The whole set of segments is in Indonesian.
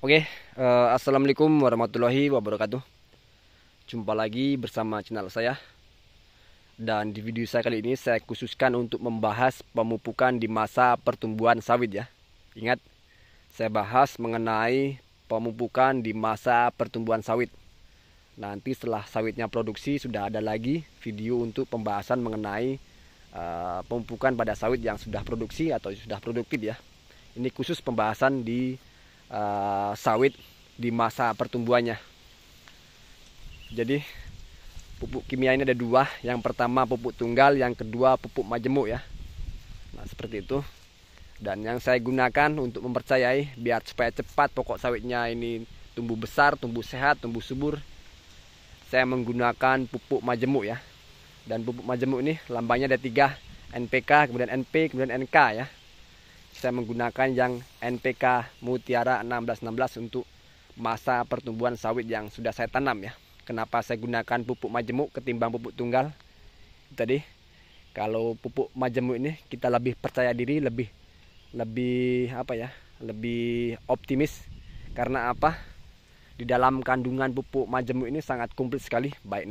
Oke, Assalamualaikum warahmatullahi wabarakatuh. Jumpa lagi bersama channel saya. Dan di video saya kali ini saya khususkan untuk membahas pemupukan di masa pertumbuhan sawit ya. Ingat, saya bahas mengenai pemupukan di masa pertumbuhan sawit. Nanti setelah sawitnya produksi sudah ada lagi video untuk pembahasan mengenai pemupukan pada sawit yang sudah produksi atau sudah produktif ya. Ini khusus pembahasan di sawit di masa pertumbuhannya. Jadi pupuk kimia ini ada dua. Yang pertama pupuk tunggal, yang kedua pupuk majemuk ya. Nah seperti itu. Dan yang saya gunakan untuk mempercayai biar supaya cepat pokok sawitnya ini tumbuh besar, tumbuh sehat, tumbuh subur, saya menggunakan pupuk majemuk ya. Dan pupuk majemuk ini lambangnya ada 3, NPK, kemudian NP, kemudian NK ya. Saya menggunakan yang NPK Mutiara 1616 untuk masa pertumbuhan sawit yang sudah saya tanam ya. Kenapa saya gunakan pupuk majemuk ketimbang pupuk tunggal? Tadi kalau pupuk majemuk ini kita lebih percaya diri, lebih lebih optimis. Karena apa? Di dalam kandungan pupuk majemuk ini sangat komplit sekali, baik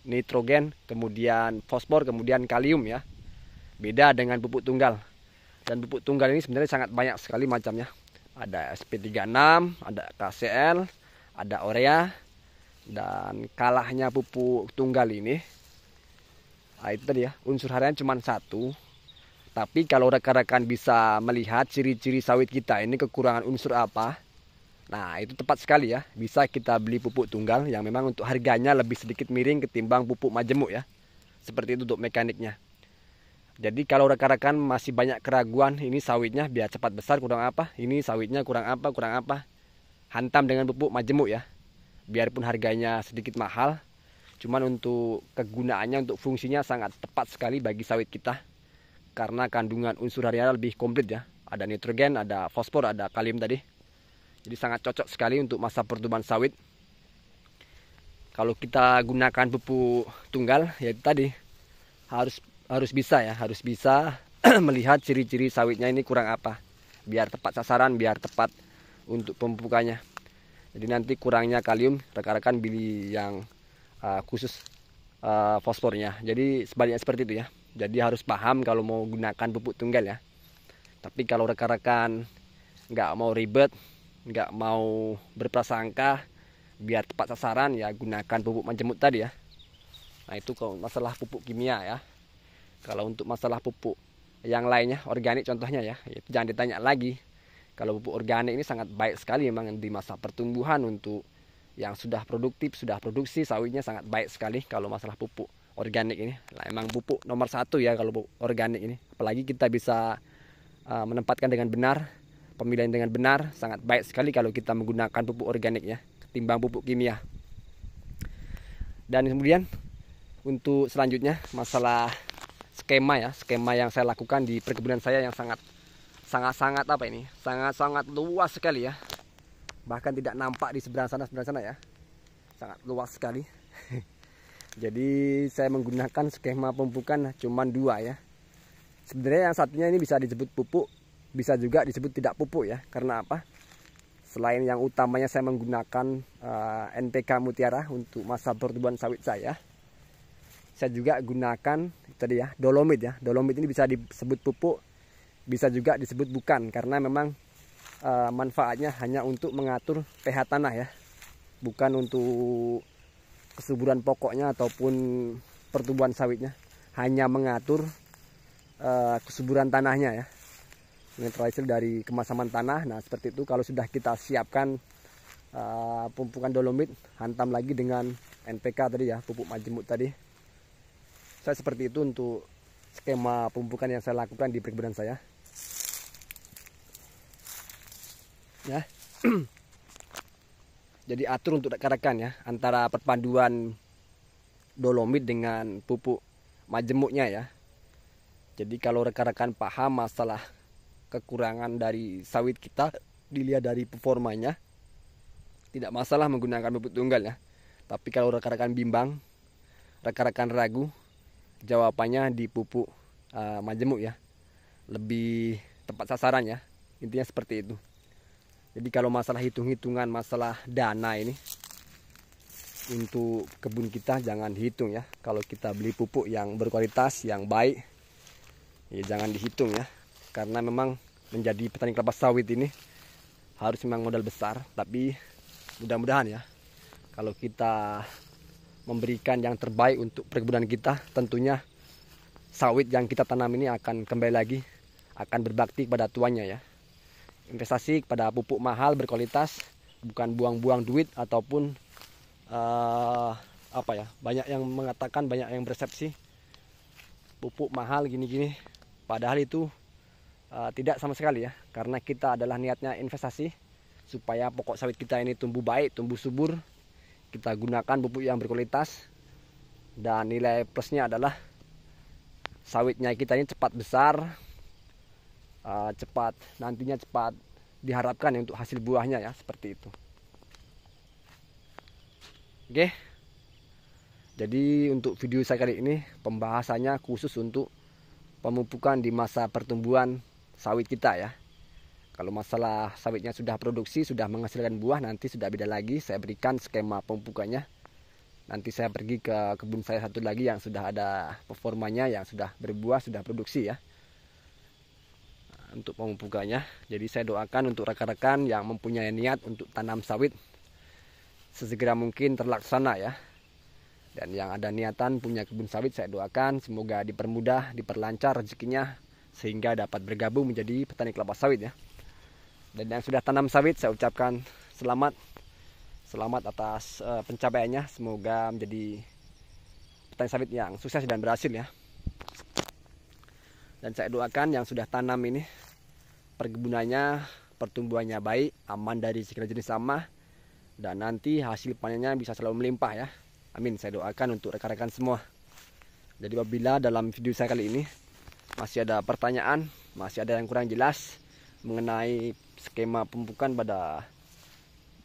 nitrogen, kemudian fosfor, kemudian kalium ya. Beda dengan pupuk tunggal. Dan pupuk tunggal ini sebenarnya sangat banyak sekali macamnya. Ada SP36, ada KCL, ada urea. Dan kalahnya pupuk tunggal ini, nah itu tadi ya, unsur harian cuma 1. Tapi kalau rekan-rekan bisa melihat ciri-ciri sawit kita ini kekurangan unsur apa, nah itu tepat sekali ya. Bisa kita beli pupuk tunggal yang memang untuk harganya lebih sedikit miring ketimbang pupuk majemuk ya. Seperti itu untuk mekaniknya. Jadi kalau rekan-rekan masih banyak keraguan, ini sawitnya biar cepat besar kurang apa, ini sawitnya kurang apa, hantam dengan pupuk majemuk ya. Biarpun harganya sedikit mahal, cuman untuk kegunaannya, untuk fungsinya sangat tepat sekali bagi sawit kita. Karena kandungan unsur harian lebih komplit ya. Ada nitrogen, ada fosfor, ada kalium tadi. Jadi sangat cocok sekali untuk masa pertumbuhan sawit. Kalau kita gunakan pupuk tunggal, yaitu tadi harus bisa melihat ciri-ciri sawitnya ini kurang apa, biar tepat sasaran, biar tepat untuk pemupukannya. Jadi nanti kurangnya kalium, rekan-rekan beli yang khusus fosfornya. Jadi sebaliknya seperti itu ya. Jadi harus paham kalau mau gunakan pupuk tunggal ya. Tapi kalau rekan-rekan nggak mau ribet, nggak mau berprasangka, biar tepat sasaran ya gunakan pupuk majemuk tadi ya. Nah itu kalau masalah pupuk kimia ya. Kalau untuk masalah pupuk yang lainnya, organik contohnya ya, itu jangan ditanya lagi. Kalau pupuk organik ini sangat baik sekali memang di masa pertumbuhan untuk yang sudah produktif, sudah produksi, sawitnya sangat baik sekali kalau masalah pupuk organik ini. Nah, emang pupuk nomor 1 ya kalau pupuk organik ini. Apalagi kita bisa menempatkan dengan benar, pemilihan dengan benar, sangat baik sekali kalau kita menggunakan pupuk organik ya, ketimbang pupuk kimia. Dan kemudian untuk selanjutnya masalah skema yang saya lakukan di perkebunan saya yang sangat luas sekali ya. Bahkan tidak nampak di seberang sana ya. Sangat luas sekali. Jadi saya menggunakan skema pemupukan cuma 2 ya. Sebenarnya yang satunya ini bisa disebut pupuk, bisa juga disebut tidak pupuk ya. Karena apa? Selain yang utamanya saya menggunakan NPK Mutiara untuk masa pertumbuhan sawit saya juga gunakan tadi ya, dolomit ya. Dolomit ini bisa disebut pupuk, bisa juga disebut bukan, karena memang manfaatnya hanya untuk mengatur pH tanah ya, bukan untuk kesuburan pokoknya ataupun pertumbuhan sawitnya, hanya mengatur kesuburan tanahnya ya, netralisir dari kemasaman tanah. Nah seperti itu. Kalau sudah kita siapkan pemupukan dolomit, hantam lagi dengan NPK tadi ya, pupuk majemuk tadi. Saya seperti itu untuk skema pemupukan yang saya lakukan di perkebunan saya. Ya. Jadi atur untuk rekan-rekan ya, antara perpaduan dolomit dengan pupuk majemuknya ya. Jadi kalau rekan-rekan paham masalah kekurangan dari sawit kita, dilihat dari performanya, tidak masalah menggunakan pupuk tunggal ya. Tapi kalau rekan-rekan bimbang, rekan-rekan ragu, jawabannya di pupuk majemuk ya, lebih tepat sasaran ya, intinya seperti itu. Jadi kalau masalah hitung-hitungan masalah dana ini untuk kebun kita jangan dihitung ya. Kalau kita beli pupuk yang berkualitas, yang baik, ya jangan dihitung ya. Karena memang menjadi petani kelapa sawit ini harus memang modal besar. Tapi mudah-mudahan ya, kalau kita memberikan yang terbaik untuk perkebunan kita, tentunya sawit yang kita tanam ini akan kembali lagi, akan berbakti kepada tuannya ya. Investasi kepada pupuk mahal berkualitas, bukan buang-buang duit ataupun banyak yang mengatakan, banyak yang persepsi pupuk mahal gini-gini, padahal itu tidak sama sekali ya, karena kita adalah niatnya investasi supaya pokok sawit kita ini tumbuh baik, tumbuh subur. Kita gunakan pupuk yang berkualitas, dan nilai plusnya adalah sawitnya kita ini cepat besar, nantinya cepat diharapkan ya untuk hasil buahnya ya, seperti itu. Oke. Jadi untuk video saya kali ini pembahasannya khusus untuk pemupukan di masa pertumbuhan sawit kita ya. Kalau masalah sawitnya sudah produksi, sudah menghasilkan buah, nanti sudah beda lagi. Saya berikan skema pemupukannya. Nanti saya pergi ke kebun saya satu lagi yang sudah ada performanya, yang sudah berbuah, sudah produksi ya, untuk pemupukannya. Jadi saya doakan untuk rekan-rekan yang mempunyai niat untuk tanam sawit sesegera mungkin terlaksana ya. Dan yang ada niatan punya kebun sawit, saya doakan semoga dipermudah, diperlancar rezekinya, sehingga dapat bergabung menjadi petani kelapa sawit ya. Dan yang sudah tanam sawit, saya ucapkan selamat atas pencapaiannya. Semoga menjadi petani sawit yang sukses dan berhasil ya. Dan saya doakan yang sudah tanam ini perkebunannya, pertumbuhannya baik, aman dari segala jenis hama, dan nanti hasil panennya bisa selalu melimpah ya. Amin, saya doakan untuk rekan-rekan semua. Jadi apabila dalam video saya kali ini masih ada pertanyaan, masih ada yang kurang jelas mengenai skema pemupukan pada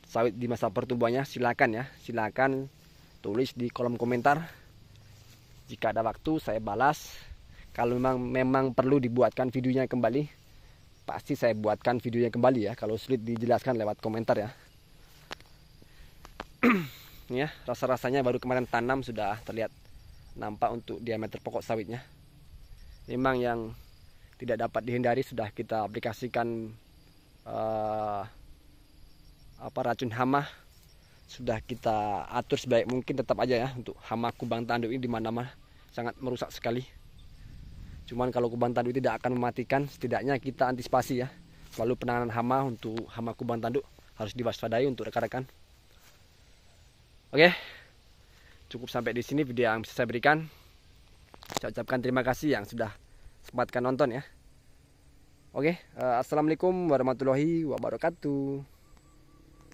sawit di masa pertumbuhannya, silakan ya, silakan tulis di kolom komentar. Jika ada waktu saya balas. Kalau memang perlu dibuatkan videonya kembali, pasti saya buatkan videonya kembali ya. Kalau sulit dijelaskan lewat komentar ya. Ya, rasa-rasanya baru kemarin tanam sudah terlihat nampak untuk diameter pokok sawitnya. Memang yang tidak dapat dihindari sudah kita aplikasikan racun hama, sudah kita atur sebaik mungkin. Tetap aja ya, untuk hama kubang tanduk ini di mana-mana sangat merusak sekali. Cuman kalau kubang tanduk tidak akan mematikan, setidaknya kita antisipasi ya. Selalu penanganan hama untuk hama kubang tanduk harus diwaspadai untuk rekan-rekan. Oke, cukup sampai di sini video yang bisa saya berikan. Saya ucapkan terima kasih yang sudah sempatkan nonton ya. Oke, assalamualaikum warahmatullahi wabarakatuh.